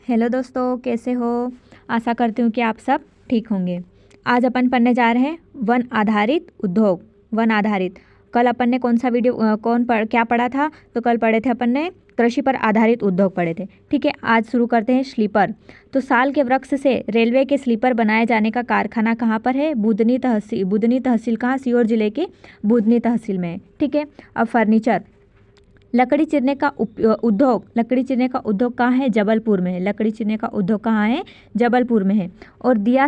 Hello दोस्तों, कैसे हो। आशा करती हूँ कि आप सब ठीक होंगे। आज अपन पढ़ने जा रहे हैं वन आधारित उद्योग। वन आधारित, कल अपन ने कौन सा वीडियो क्या पढ़ा था। तो कल पढ़े थे अपन ने कृषि पर आधारित उद्योग पढ़े थे। ठीक है, आज शुरू करते हैं स्लीपर। तो साल के वृक्ष से रेलवे के स्लीपर बनाए जाने का कारखाना कहाँ पर है? बुधनी तहसील कहाँ? सीहोर जिले के बुधनी तहसील में है। ठीक है। अब फर्नीचर, लकड़ी चिरने का उद्योग कहाँ है? जबलपुर में है। लकड़ी चिरने का उद्योग कहाँ है? जबलपुर में है। और दिया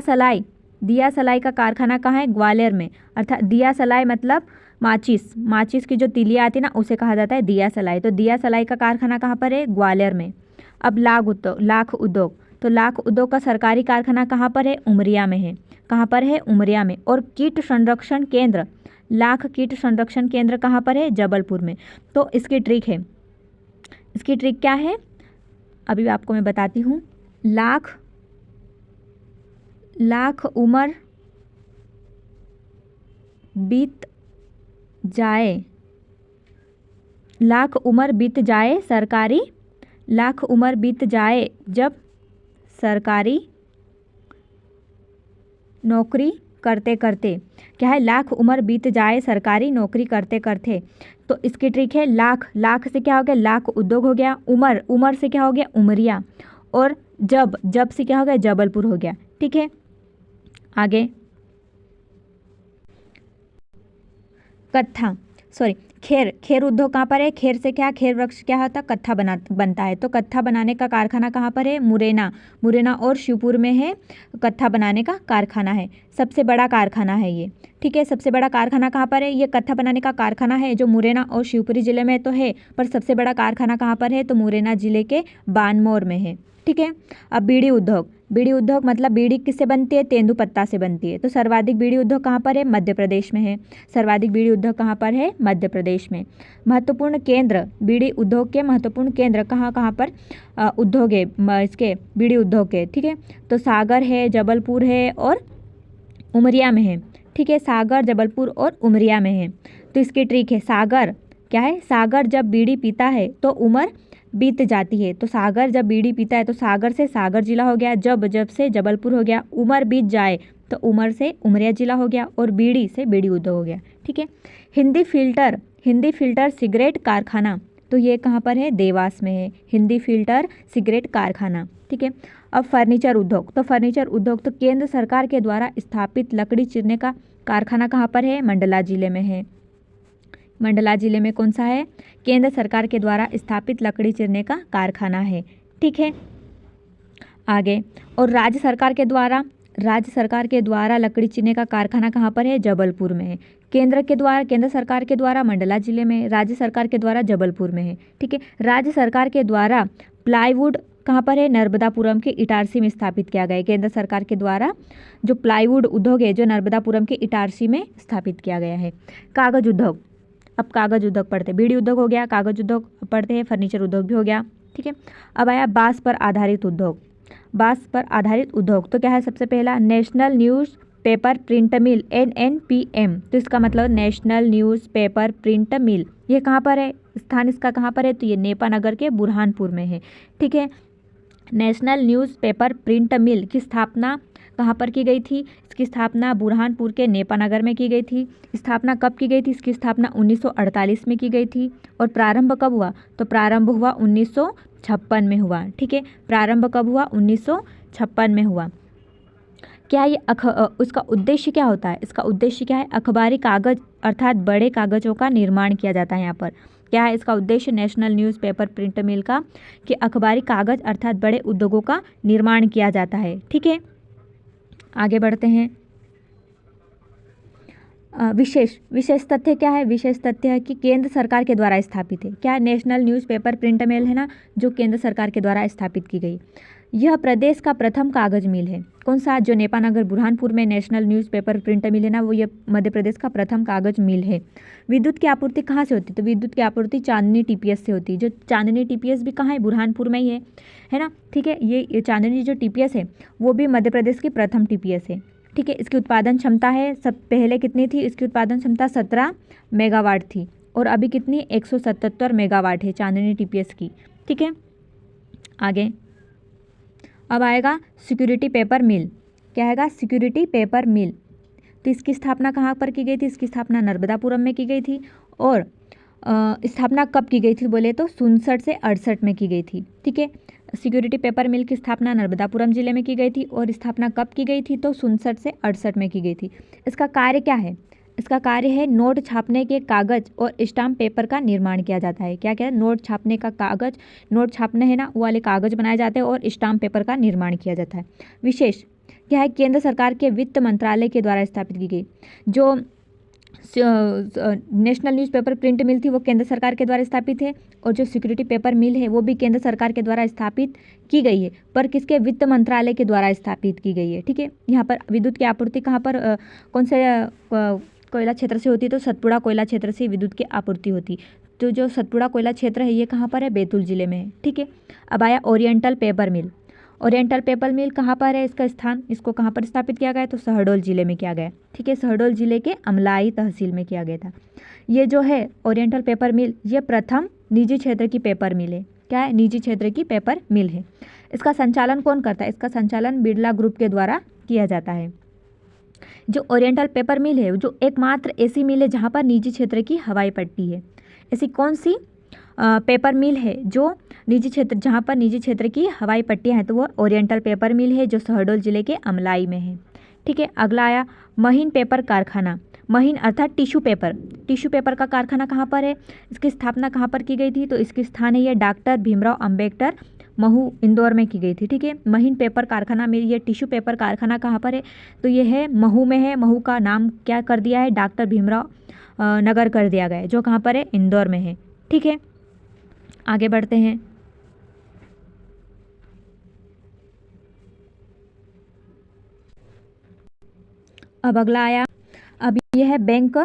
सलाई का कारखाना कहाँ है? ग्वालियर में। अर्थात दिया सलाई मतलब माचिस की जो तीलियाँ आती है ना, उसे कहा जाता है दिया सलाई। तो दिया सलाई का कारखाना कहाँ पर है? ग्वालियर में। अब लाख उद्योग, तो लाख उद्योग का सरकारी कारखाना कहाँ पर है? उमरिया में है। कहाँ पर है? उमरिया में। और लाख कीट संरक्षण केंद्र कहाँ पर है? जबलपुर में। तो इसकी ट्रिक क्या है अभी आपको मैं बताती हूँ। लाख उम्र बीत जाए जब सरकारी नौकरी करते क्या है? लाख उम्र बीत जाए सरकारी नौकरी करते। तो इसकी ट्रिक है, लाख से क्या हो गया? लाख उद्योग हो गया। उमर से क्या हो गया? उमरिया। और जब से क्या हो गया? जबलपुर हो गया। ठीक है, आगे खेर उद्योग कहाँ पर है? खेर से क्या? खेर वृक्ष क्या होता है? कत्था बनता है। तो कत्था बनाने का कारखाना कहाँ पर है? मुरैना और शिवपुर में है। कत्था बनाने का कारखाना है, सबसे बड़ा कारखाना है ये। ठीक है, सबसे बड़ा कारखाना कहाँ पर है? ये कत्था बनाने का कारखाना है जो मुरैना और शिवपुरी जिले में तो है, पर सबसे बड़ा कारखाना कहाँ पर है? तो मुरैना जिले के बानमोर में है। ठीक है। अब बीड़ी उद्योग मतलब बीड़ी किससे बनती है? तेंदुपत्ता से बनती है। तो सर्वाधिक बीड़ी उद्योग कहाँ पर है? मध्य प्रदेश में है। सर्वाधिक बीड़ी उद्योग कहाँ पर है? मध्य प्रदेश में। महत्वपूर्ण केंद्र, बीड़ी उद्योग के महत्वपूर्ण केंद्र कहाँ पर उद्योग है इसके बीड़ी उद्योग के? ठीक है, तो सागर है, जबलपुर है और उमरिया में है। ठीक है, सागर, जबलपुर और उमरिया में है। तो इसकी ट्रिक है, सागर क्या है? सागर जब बीड़ी पीता है तो उम्र बीत जाती है। तो सागर जब बीड़ी पीता है तो सागर से सागर जिला हो गया। जब से जबलपुर हो गया। उमर बीत जाए तो उमर से उमरिया जिला हो गया। और बीड़ी से बीड़ी उद्योग हो गया। ठीक है। हिंदी फिल्टर सिगरेट कारखाना, तो ये कहाँ पर है? देवास में है। हिंदी फिल्टर सिगरेट कारखाना। ठीक है। अब फर्नीचर उद्योग, तो केंद्र सरकार के द्वारा स्थापित लकड़ी चिरने का कारखाना कहाँ पर है? मंडला जिले में है। मंडला जिले में कौन सा है? केंद्र सरकार के द्वारा स्थापित लकड़ी चिरने का कारखाना है। ठीक है, आगे। और राज्य सरकार के द्वारा लकड़ी चिरने का कारखाना कहाँ पर है? जबलपुर में है। केंद्र सरकार के द्वारा मंडला जिले में, राज्य सरकार के द्वारा जबलपुर में है। ठीक है। राज्य सरकार के द्वारा प्लाईवुड कहाँ पर है? नर्मदापुरम के इटारसी में स्थापित किया गया है। केंद्र सरकार के द्वारा जो प्लाईवुड उद्योग है जो नर्मदापुरम के इटारसी में स्थापित किया गया है। कागज उद्योग, अब कागज उद्योग पढ़ते हैं। बीड़ी उद्योग हो गया, कागज उद्योग पढ़ते हैं, फर्नीचर उद्योग भी हो गया। ठीक है। अब आया बांस पर आधारित उद्योग। तो क्या है? सबसे पहला नेशनल न्यूज़ पेपर प्रिंट मिल, NNPM। तो इसका मतलब नेशनल न्यूज़ पेपर प्रिंट मिल, ये कहाँ पर है? स्थान इसका कहाँ पर है? तो ये नेपानगर के बुरहानपुर में है। ठीक है। नेशनल न्यूज़ पेपर प्रिंट मिल की स्थापना कहाँ पर की गई थी? इसकी स्थापना बुरहानपुर के नेपानगर में की गई थी। स्थापना कब की गई थी? इसकी स्थापना 1948 में की गई थी। और प्रारंभ कब हुआ? तो प्रारंभ हुआ 1956 में हुआ। ठीक है, प्रारंभ कब हुआ? 1956 में हुआ। क्या ये उसका उद्देश्य क्या होता है? इसका उद्देश्य क्या है? अखबारी कागज अर्थात बड़े कागजों का निर्माण किया जाता है। यहाँ पर क्या है इसका उद्देश्य नेशनल न्यूज़ पेपर प्रिंट मिल का? कि अखबारी कागज अर्थात बड़े उद्योगों का निर्माण किया जाता है। ठीक है, आगे बढ़ते हैं। विशेष तथ्य क्या है? विशेष तथ्य है कि केंद्र सरकार के द्वारा स्थापित है। क्या? नेशनल न्यूज़पेपर प्रिंट मिल है ना, जो केंद्र सरकार के द्वारा स्थापित की गई। यह प्रदेश का प्रथम कागज मिल है। कौन सा? जो नेपानगर बुरहानपुर में नेशनल न्यूज़पेपर प्रिंट मिल है ना, वो ये मध्य प्रदेश का प्रथम कागज मिल है। विद्युत की आपूर्ति कहाँ से होती है? तो विद्युत की आपूर्ति चांदनी TPS से होती है। जो चांदनी TPS भी कहाँ है? बुरहानपुर में ही है ना। ठीक है, ये चांदनी जो TPS है वो भी मध्य प्रदेश की प्रथम TPS है। ठीक है, इसकी उत्पादन क्षमता है, सब पहले कितनी थी? इसकी उत्पादन क्षमता 17 मेगावाट थी और अभी कितनी? 177 मेगावाट है चांदनी TPS की। ठीक है, आगे। अब आएगा सिक्योरिटी पेपर मिल। क्या आएगा? सिक्योरिटी पेपर मिल। तो इसकी स्थापना कहाँ पर की गई थी? इसकी स्थापना नर्मदापुरम में की गई थी। और स्थापना कब की गई थी बोले तो 67 से 68 में की गई थी। ठीक है, सिक्योरिटी पेपर मिल की स्थापना नर्मदापुरम जिले में की गई थी और स्थापना कब की गई थी? तो 67 से 68 में की गई थी। इसका कार्य क्या है? इसका कार्य है नोट छापने के कागज और स्टाम्प पेपर का निर्माण किया जाता है। क्या क्या? नोट छापने का कागज, नोट छापने है ना वो वाले कागज बनाए जाते हैं और स्टाम्प पेपर का निर्माण किया जाता है। विशेष क्या है? केंद्र सरकार के वित्त मंत्रालय के द्वारा स्थापित की गई। जो नेशनल न्यूज़पेपर प्रिंट मिल थी वो केंद्र सरकार के द्वारा स्थापित है और जो सिक्योरिटी पेपर मिल है वो भी केंद्र सरकार के द्वारा स्थापित की गई है, पर किसके? वित्त मंत्रालय के द्वारा स्थापित की गई है। ठीक है, यहाँ पर विद्युत की आपूर्ति कहाँ पर कौन से कोयला क्षेत्र से होती है? तो सतपुड़ा कोयला क्षेत्र से विद्युत की आपूर्ति होती। तो जो सतपुड़ा कोयला क्षेत्र है ये कहाँ पर है? बैतूल जिले में है। ठीक है, अब आया ओरिएंटल पेपर मिल। ओरिएंटल पेपर मिल कहाँ पर है? इसका स्थान, इसको कहाँ पर स्थापित किया गया? तो शहडोल जिले में किया गया। ठीक है, शहडोल जिले के अमलाई तहसील में किया गया था। ये जो है ओरिएंटल पेपर मिल ये प्रथम निजी क्षेत्र की पेपर मिल है। क्या है? निजी क्षेत्र की पेपर मिल है। इसका संचालन कौन करता है? इसका संचालन बिरला ग्रुप के द्वारा किया जाता है। जो ओरिएंटल पेपर मिल है जो एकमात्र ऐसी मिल है जहाँ पर निजी क्षेत्र की हवाई पट्टी है। ऐसी कौन सी पेपर मिल है जो निजी क्षेत्र, जहाँ पर निजी क्षेत्र की हवाई पट्टियाँ हैं? तो वो ओरिएंटल पेपर मिल है जो शहडोल जिले के अमलाई में है। ठीक है, अगला आया महीन पेपर कारखाना। महीन अर्थात टिश्यू पेपर। टिश्यू पेपर का कारखाना कहाँ पर है? इसकी स्थापना कहाँ पर की गई थी? तो इसकी स्थान है ये डॉक्टर भीमराव अंबेडकर महू इंदौर में की गई थी। ठीक है, महीन पेपर कारखाना में ये टिश्यू पेपर कारखाना कहाँ पर है? तो ये है महू में है। महू का नाम क्या कर दिया है? डॉक्टर भीमराव नगर कर दिया गया है, जो कहाँ पर है? इंदौर में है। ठीक है, आगे बढ़ते हैं। अब अगला आया, अब ये है बैंक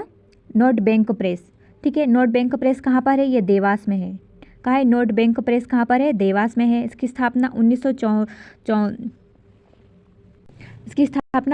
नोट बैंक प्रेस। ठीक है, नोट बैंक प्रेस कहाँ पर है? ये देवास में है। कहाँ है? नोट बैंक प्रेस कहाँ पर है? देवास में है। इसकी स्थापना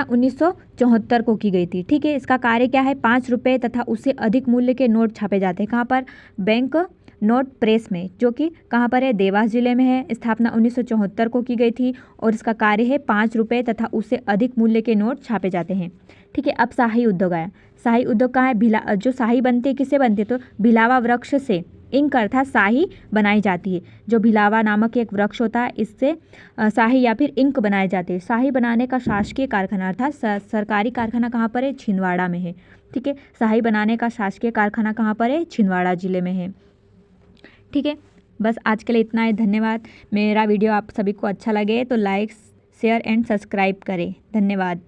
1974 को की गई थी। ठीक है, इसका कार्य क्या है? 5 रुपये तथा उससे अधिक मूल्य के नोट छापे जाते हैं। कहाँ पर? बैंक नोट प्रेस में, जो कि कहाँ पर है? देवास जिले में है। स्थापना 1974 को की गई थी और इसका कार्य है 5 रुपये तथा उससे अधिक मूल्य के नोट छापे जाते हैं। ठीक है, अब शाही उद्योग आया। शाही उद्योग कहाँ है? जो शाही बनती है किससे बनती है? तो भिलावा वृक्ष से इंक अर्थात शाही बनाई जाती है। जो भिलावा नामक एक वृक्ष होता है इससे शाही या फिर इंक बनाए जाते हैं। शाही बनाने का शासकीय कारखाना अर्थात सरकारी कारखाना कहाँ पर है? छिंदवाड़ा में है। ठीक है, शाही बनाने का शासकीय कारखाना कहाँ पर है? छिंदवाड़ा जिले में है। ठीक है, बस आज के लिए इतना है। धन्यवाद। मेरा वीडियो आप सभी को अच्छा लगे तो लाइक शेयर एंड सब्सक्राइब करें। धन्यवाद।